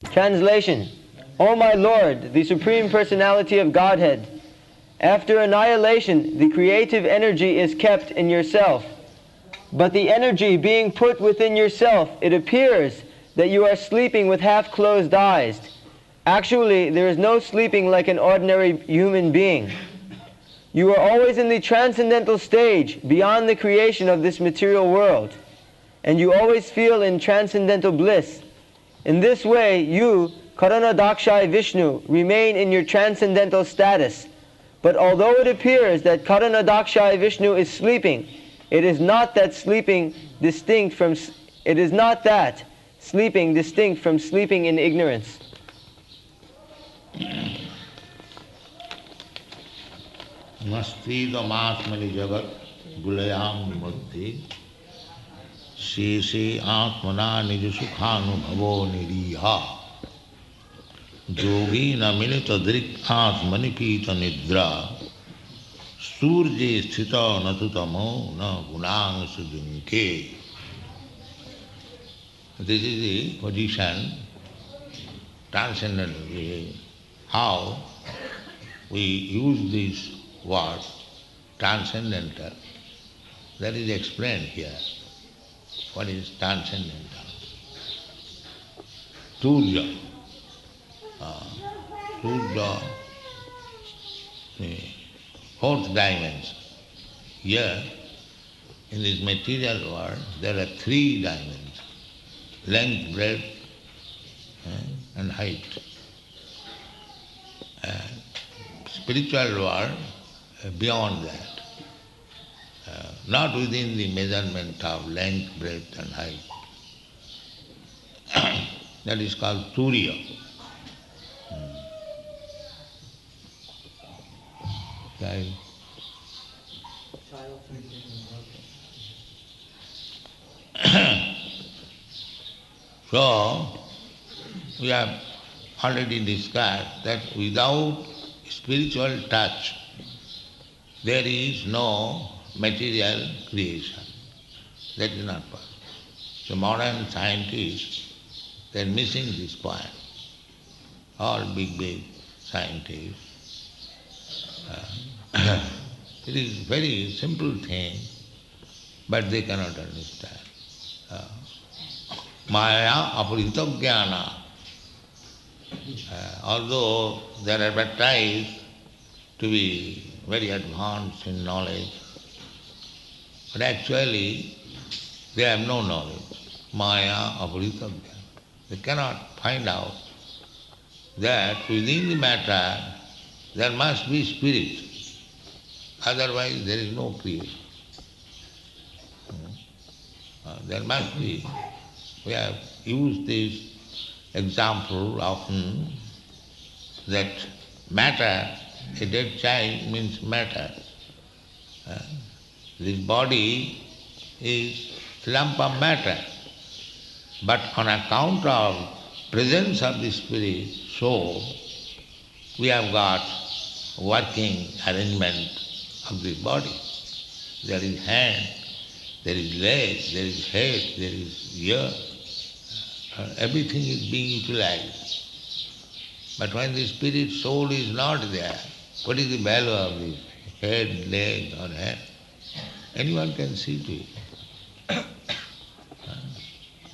Translation: O my Lord, the Supreme Personality of Godhead, after annihilation, the creative energy is kept in yourself. But the energy being put within yourself, it appears that you are sleeping with half-closed eyes. Actually, there is no sleeping like an ordinary human being. You are always in the transcendental stage, beyond the creation of this material world, and you always feel in transcendental bliss. In this way, you, Kṛṣṇa.Vishnu, remain in your transcendental status. But although it appears that Kṛṣṇa.Vishnu is sleeping, it is not that sleeping distinct from sleeping in ignorance. Mastidamātmani jagat gulayam vimukti sheshe atmana nijasukhanubhavo niriha yogi naminita drik atmani pita nidra surje sthita natutamo na gunang sujunke. This is the position, transcendental, how we use this word, transcendental, that is explained here. What is transcendental? Turja. Turja, the fourth dimension. Here, in this material world, there are three dimensions: length, breadth, and height. Spiritual world, beyond that, not within the measurement of length, breadth and height. That is called Turiya. Right. So, we have already discussed that without spiritual touch, there is no material creation. That is not possible. So modern scientists, they are missing this point. All big scientists. It is a very simple thing, but they cannot understand. Maya aparita jnana. Although they are advertised to be very advanced in knowledge, but actually they have no knowledge. Maya aparita jnana. They cannot find out that within the matter there must be spirit. Otherwise there is no creation. There must be. We have used this example often that matter, a dead child means matter. This body is lump of matter. But on account of presence of the spirit, soul, we have got working arrangement of the body. There is hand, there is leg, there is head, there is ear. Everything is being utilized. But when the spirit soul is not there, what is the value of this head, leg or hand? Anyone can see to it.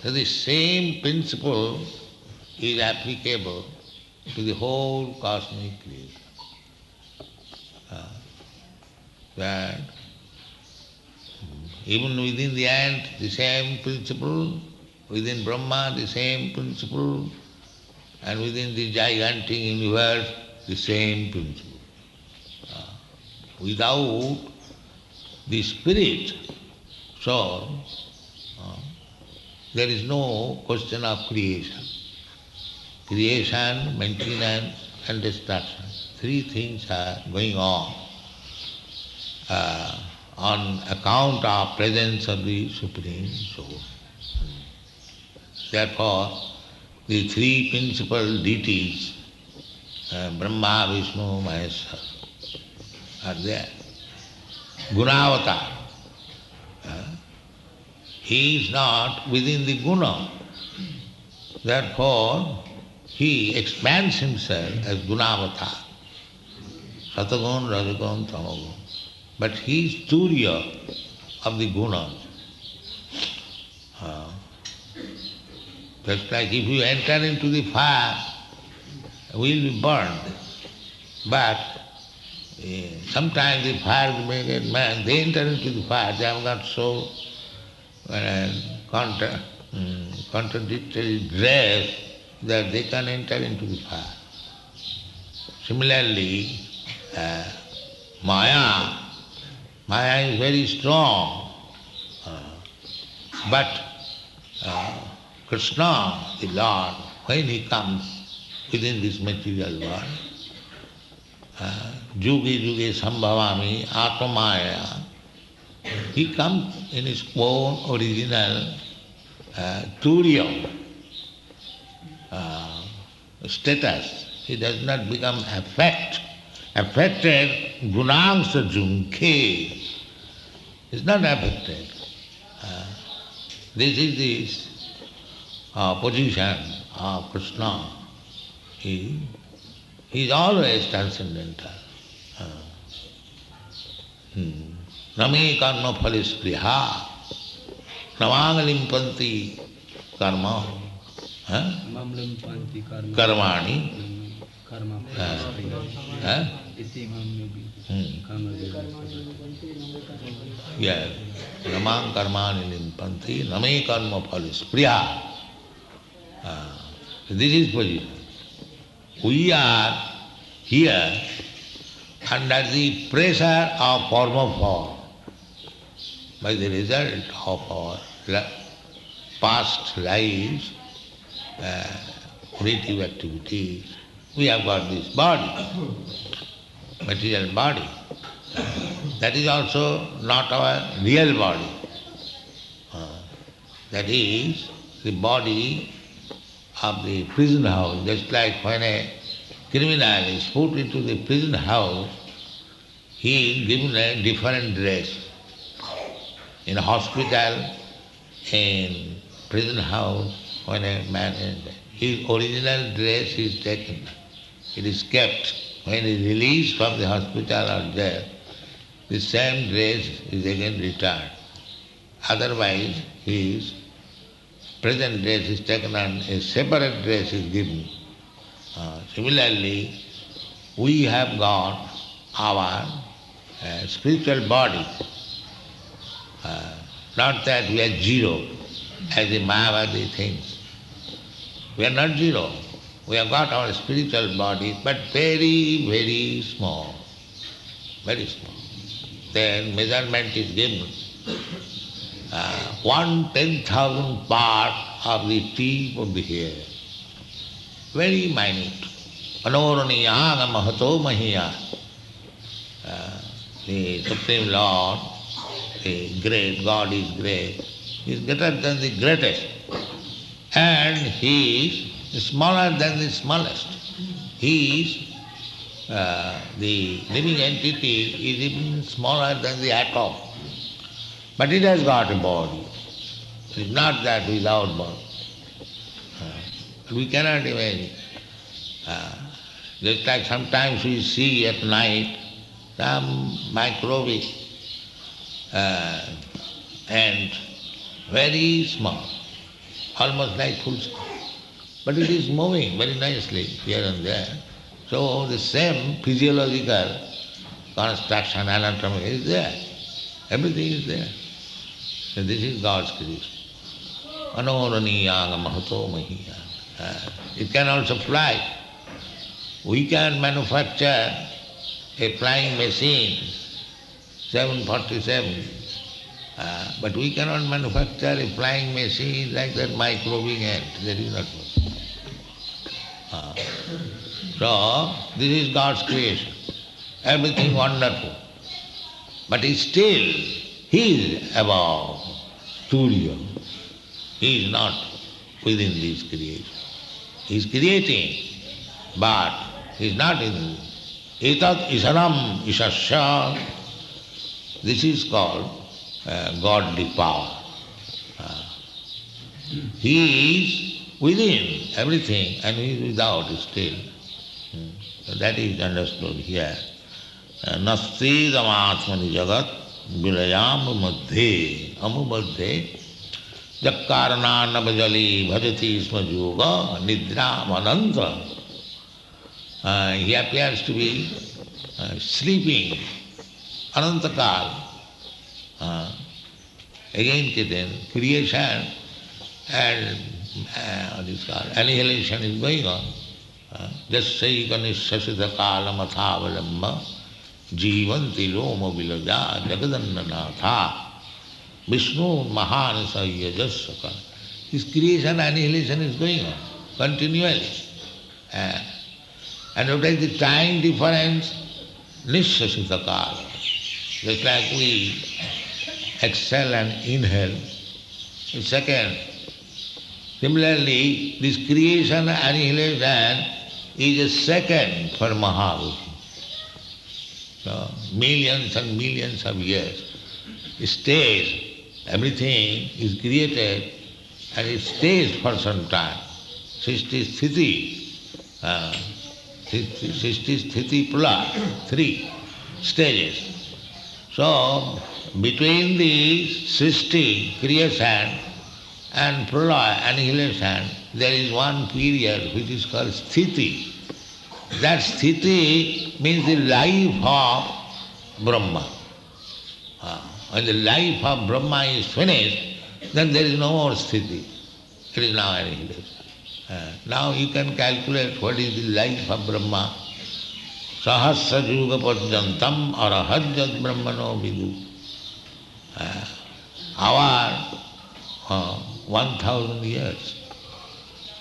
So the same principle is applicable to the whole cosmic creation. That even within the ant, the same principle, within Brahma, the same principle, and within the gigantic universe, the same principle. Without the spirit, soul, there is no question of creation. Creation, maintenance and destruction. Three things are going on account of presence of the Supreme Soul. Therefore, the three principal deities, Brahma, Vishnu, Maheshwara, are there. Gunavatar. He is not within the guna. Therefore, he expands himself as Gunavatar, Satagun, Rajagun, Tamagun. But he is Turya of the Gunas. Just like if you enter into the fire, we will be burned. But sometimes the fire maketh man, they enter into the fire, they have got so contradictory dress that they can enter into the fire. Similarly, Maya is very strong, but Kṛṣṇa, the Lord, when he comes within this material world, Juge Juge Sambhavami Atmamaya, he comes in his own original Turiya status. He does not become affected Gunangsa Junke. He is not affected. This is this position of Kṛṣṇa. He is always transcendental. Name karma phalispriha, namalimpanti karma, karmani, yes, namang karmani limpanti, name karma phalispriha. This is position. We are here under the pressure of karma form, by the result of our past lives, creative activities. We have got this body, material body. That is also not our real body. That is the body of the prison house. Just like when a criminal is put into the prison house, he is given a different dress. In a hospital, in prison house, when a man enters, his original dress is taken. It is kept. When he is released from the hospital or jail, the same dress is again returned. Otherwise, his present dress is taken and a separate dress is given. Similarly, we have got our spiritual body. Not that we are zero, as the Mayavadi thinks. We are not zero. We have got our spiritual body, but very, very small. Very small. Then measurement is given. 1/10,000 part of the tip of the hair. Very minute. Anoraniyaga mahato mahiya. The Supreme Lord, the great, God is great. He is greater than the greatest. And He is smaller than the smallest. He is, the living entity is even smaller than the atom. But it has got a body. It is not that without body. We cannot imagine. Just like sometimes we see at night some microwave and very small, almost like full scale. But it is moving very nicely here and there. So the same physiological construction, anatomy is there. Everything is there. So this is God's creation. Anoraniyaga mahato mahiya. It can also fly. We can manufacture a flying machine, 747, but we cannot manufacture a flying machine like that microwave ant. That is not possible. So, this is God's creation. Everything wonderful. But still, He is above Surya. He is not within this creation. He is creating, but He is not in this. Etat isaram isasya. This is called godly power. He is within everything and he is without still. So that is understood here. Nastidam jagat vilayam madhe amubadhe jakkarana navajali bhajati isma yoga nidram ananta. He appears to be sleeping anantakal. Again creation and what is called annihilation is going on. Jassai ganishasita kala mathavalamba jivanti loma vilaja jagadannanatha Vishnu mahanasa yajasaka. This creation annihilation is going on continually. And what is the time difference? Nishasita kala. Just like we exhale and inhale. Second, similarly, this creation and annihilation is a second for Mahavishnu. So, millions and millions of years. It stays, everything is created and it stays for some time. Srishti Sthiti, Srishti Sthiti Pralaya, 3 stages. So, between the Srishti, creation, and pralaya, annihilation, there is one period which is called sthiti. That sthiti means the life of Brahma. When the life of Brahma is finished, then there is no more sthiti. It is now annihilation. Now you can calculate what is the life of Brahma. Sahasra yuga padyantam arahajyat brahmano vidu. Our 1,000 years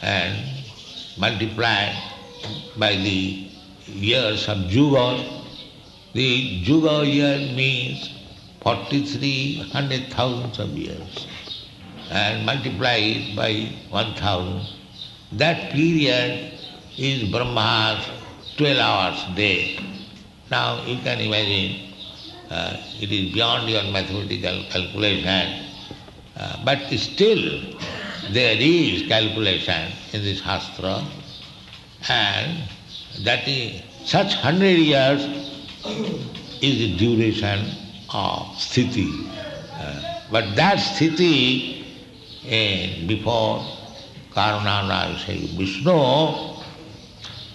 and multiplied by the years of Juga. The Juga year means 4,300,000 of years and multiply it by 1,000. That period is Brahma's 12 hours day. Now you can imagine it is beyond your mathematical calculation. But still there is calculation in this Shastra, and that is such 100 years is the duration of sthiti. But that sthiti before Karuna Vishnu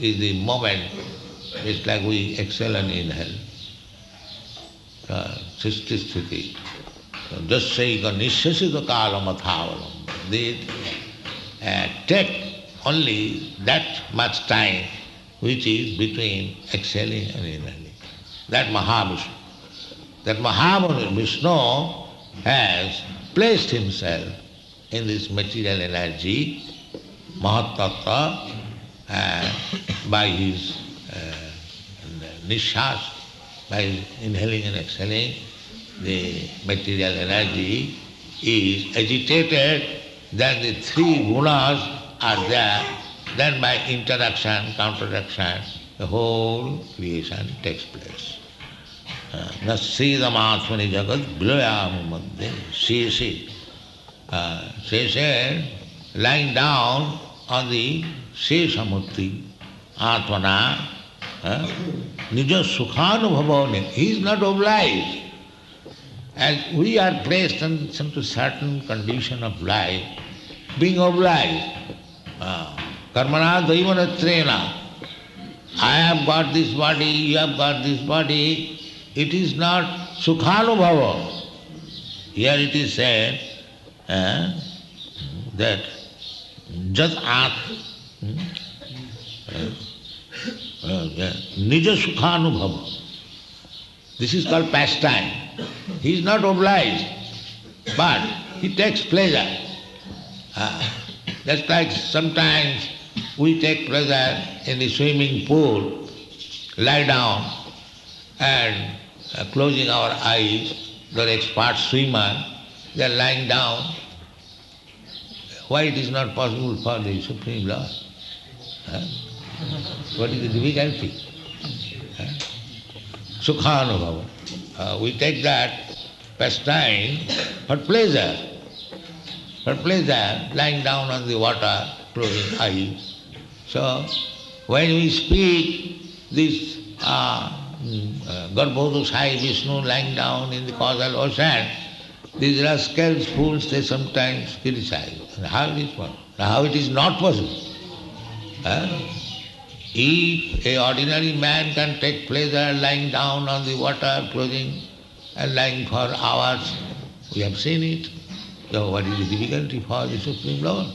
is the moment. It's like we exhale and inhale. Srishti sthiti. Jassaiga nishasita kala mathavalam. They take only that much time which is between exhaling and inhaling. That Mahavishnu. That Mahavishnu has placed himself in this material energy, Mahatattva, by his nishas, by his inhaling and exhaling. The material energy is agitated, then the 3 gunas are there, then by interaction, counteraction, the whole creation takes place. Nasidam jagat vilayam madhe sheshe. Sheshe, lying down on the Sheshamurti, Atmana, nija sukhanubhava. He is not obliged. As we are placed in some certain condition of life, being obliged. Karmana daivanatrena. I have got this body, you have got this body. It is not sukhanubhava. Here it is said that jat at nija sukhanubhava. This is called pastime. He is not obliged, but he takes pleasure. Just like sometimes we take pleasure in the swimming pool, lie down and closing our eyes, the expert swimmer, they are lying down. Why it is not possible for the Supreme Lord? What is the difficulty? Sukhanubhava. We take that pastime for pleasure, lying down on the water, closing eyes. So when we speak this Garbhodosai Vishnu lying down in the causal ocean, these rascals, fools, they sometimes criticize. How it is possible? How it is not possible? If a ordinary man can take pleasure lying down on the water, closing and lying for hours, we have seen it. So what is the difficulty for the Supreme Lord?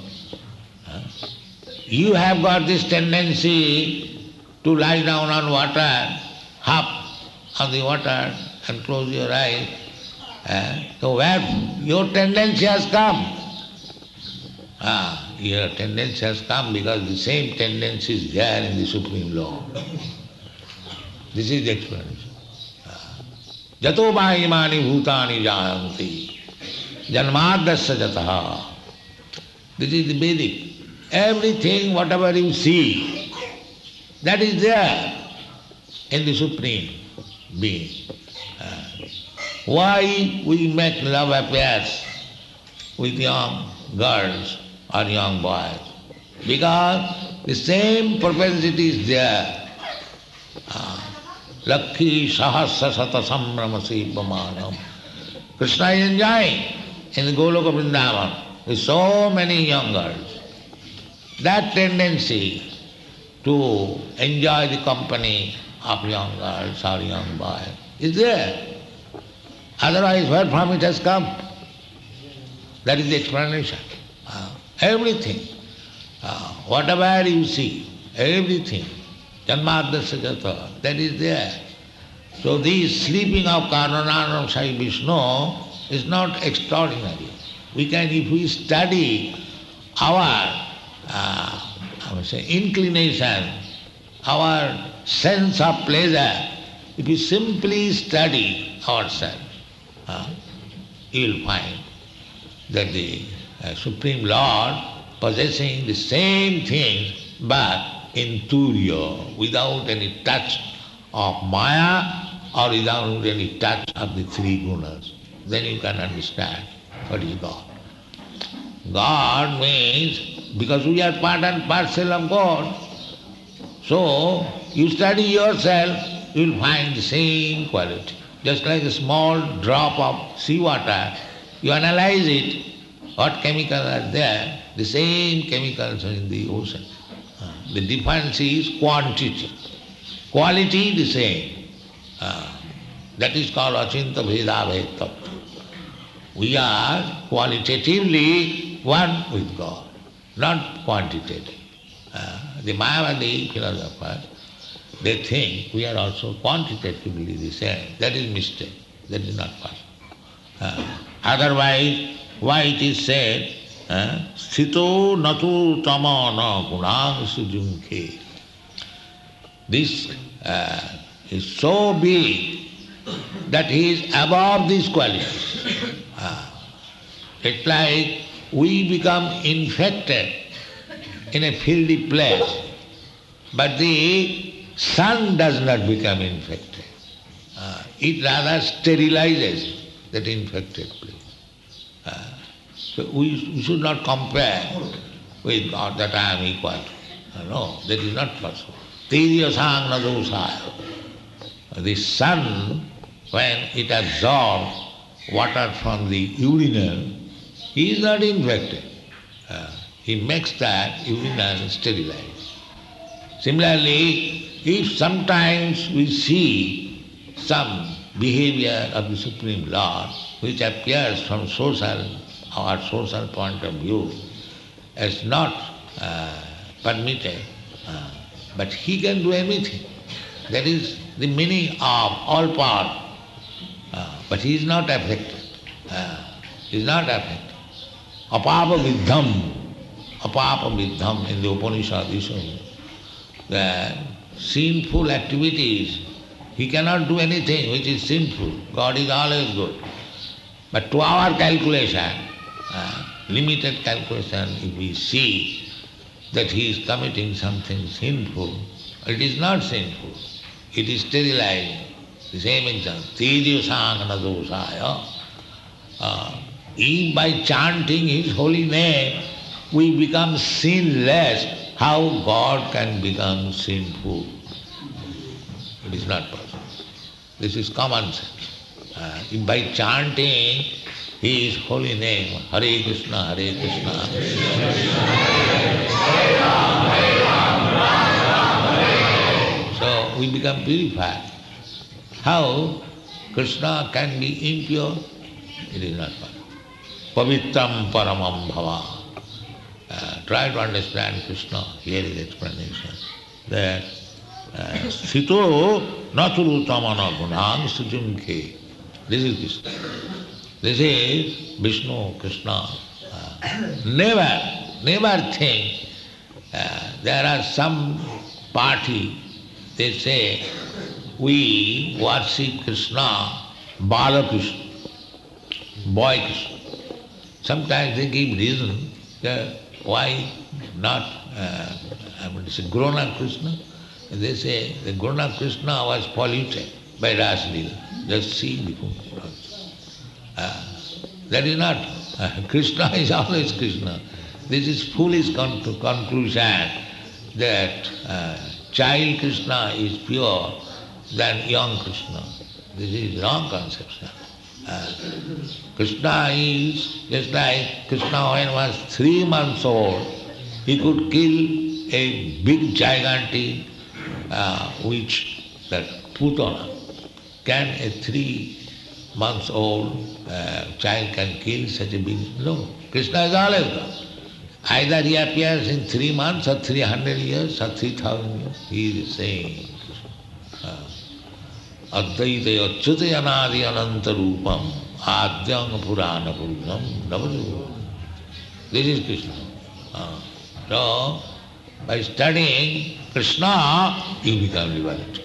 You have got this tendency to lie down on water, hop on the water and close your eyes. So where your tendency has come? Your tendency has come because the same tendency is there in the Supreme Lord. This is the explanation. Jato mahimani bhutani jayanti janmadasya jataha. This is the Vedic. Everything, whatever you see, that is there in the Supreme Being. Why we make love affairs with young girls or young boys? Because the same propensity is there. Lakhi sahasra sata samramasi pamanam. Kṛṣṇa is enjoying in the Goloka Vrindavan with so many young girls. That tendency to enjoy the company of young girls or young boys is there. Otherwise, where from it has come? That is the explanation. Everything, whatever you see, everything, janmadasya jata, that is there. So this sleeping of Kṛṣṇa Sai Vishnu is not extraordinary. We can, if we study our inclination, our sense of pleasure, if we simply study ourselves, you will find that the Supreme Lord possessing the same things but in turiya, without any touch of maya or without any touch of the three gunas. Then you can understand what is God. God means, because we are part and parcel of God, so you study yourself, you will find the same quality. Just like a small drop of seawater, you analyze it, what chemicals are there, the same chemicals are in the ocean. The difference is quantity. Quality the same. That is called achinta bheda bheda. We are qualitatively one with God, not quantitative. The Mayavadi philosophers, they think we are also quantitatively the same. That is mistake. That is not possible. Otherwise, why it is said, Sthito natu tama na gunang sujumke. This is so big that he is above these qualities. It's like we become infected in a fieldy place, but the sun does not become infected. It rather sterilizes that infected place. So we should not compare with God that I am equal. No, that is not possible. Tejasang na dosaya. The sun, when it absorbs water from the urinal, he is not infected. He makes that urinal sterilized. Similarly, if sometimes we see some behavior of the Supreme Lord which appears from our social point of view as not permitted, but he can do anything. That is the meaning of all power. But he is not affected. He is not affected. Apapa vidham in the Upanishad is shown. The sinful activities, he cannot do anything which is sinful. God is always good. But to our calculation, limited calculation, if we see that he is committing something sinful, it is not sinful. It is sterilized. The same example. Tejasang dosaya. If by chanting his holy name, we become sinless, how God can become sinful? It is not possible. This is common sense. If by chanting His holy name, Hare Krishna, Hare Krishna, so we become purified. How Krishna can be impure? It is not possible. Pavitram paramam bhava. Try to understand Krishna. Here is explanation that Sito naturutamana gunam sujumke. This is Krishna. This is Vishnu, Krishna. Never think there are some party, they say, we worship Krishna, Bala Krishna, boy Krishna. Sometimes they give reason that why not grown-up Krishna. They say the grown-up Krishna was polluted by Rasalila. Just see before. That is not. Krishna is always Krishna. This is foolish conclusion that child Krishna is pure than young Krishna. This is wrong conception. Krishna is just like Krishna when he was 3 months old, he could kill a big gigantic witch, that Putana. Can a 3 months old child can kill such a big? No. Krishna is always God. Either he appears in 3 months or 300 years or 3,000 years. He is saying Advaita achyuta anadi ananta rupam adyang purana purusham navadu. This is Krishna. So, by studying Krishna, you become liberated.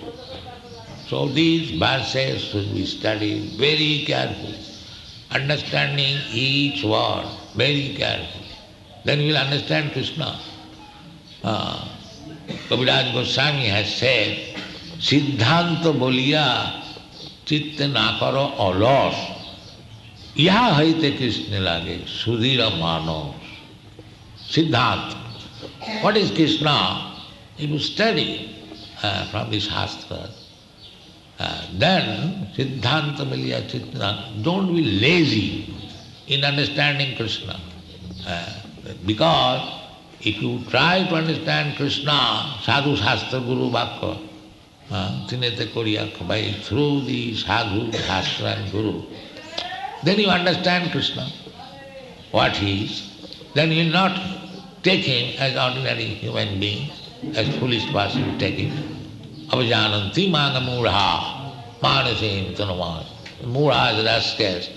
So these verses should be studied very carefully, understanding each word very carefully. Then you will understand Krishna. Kaviraj Goswami has said, Siddhanta boliya chitta nakaro alos, yaha haite Krishna lage, sudhira manos. Siddhanta. What is Krishna? If you study from the Shastra, then Siddhanta boliya chitta, don't be lazy in understanding Krishna. Because if you try to understand Krishna, Sadhu Shastra Guru Bhakya, through the Sadhu, Shastra and Guru, then you understand Krishna, what he is. Then you will not take him as ordinary human being, as foolish person take him. Avajananti manga murha, manasim tanamana. Murha is rascals.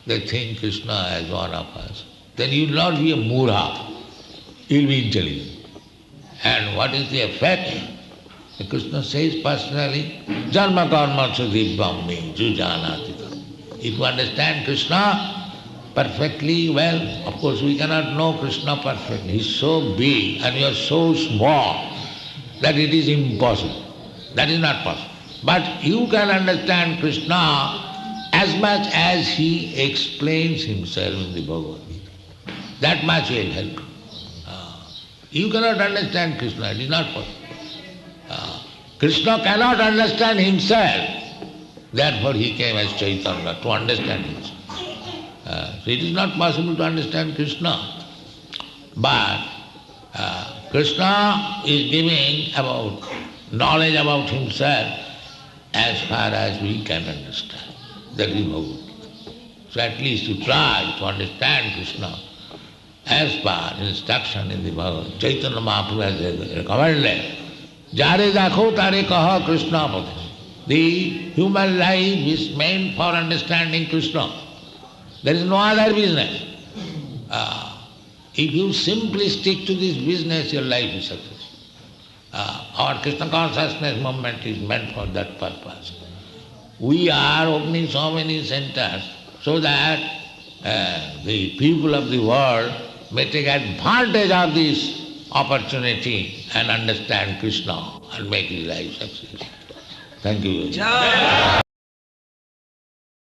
They think Krishna as one of us. Then you will not be a murha. You will be intelligent. And what is the effect? Krishna says personally, Janma karma sudhibham me jujanati. If you understand Krishna perfectly well, of course we cannot know Krishna perfectly. He is so big and you are so small that it is impossible. That is not possible. But you can understand Krishna as much as he explains himself in the Bhagavad Gita. That much will help. You cannot understand Krishna, it is not possible. Krishna cannot understand himself. Therefore he came as Chaitanya to understand himself. So it is not possible to understand Krishna. But Krishna is giving about knowledge about himself as far as we can understand. That is Bhagavad Gita. So at least to try to understand Krishna as per instruction in the Bhagavad. Chaitanya Mahaprabhu has recommended, Jare dakho tare kaha Krishna pade. The human life is meant for understanding Krishna. There is no other business. If you simply stick to this business, your life is successful. Our Krishna consciousness movement is meant for that purpose. We are opening so many centers so that the people of the world may take advantage of this opportunity and understand Krishna and make his life successful. Thank you.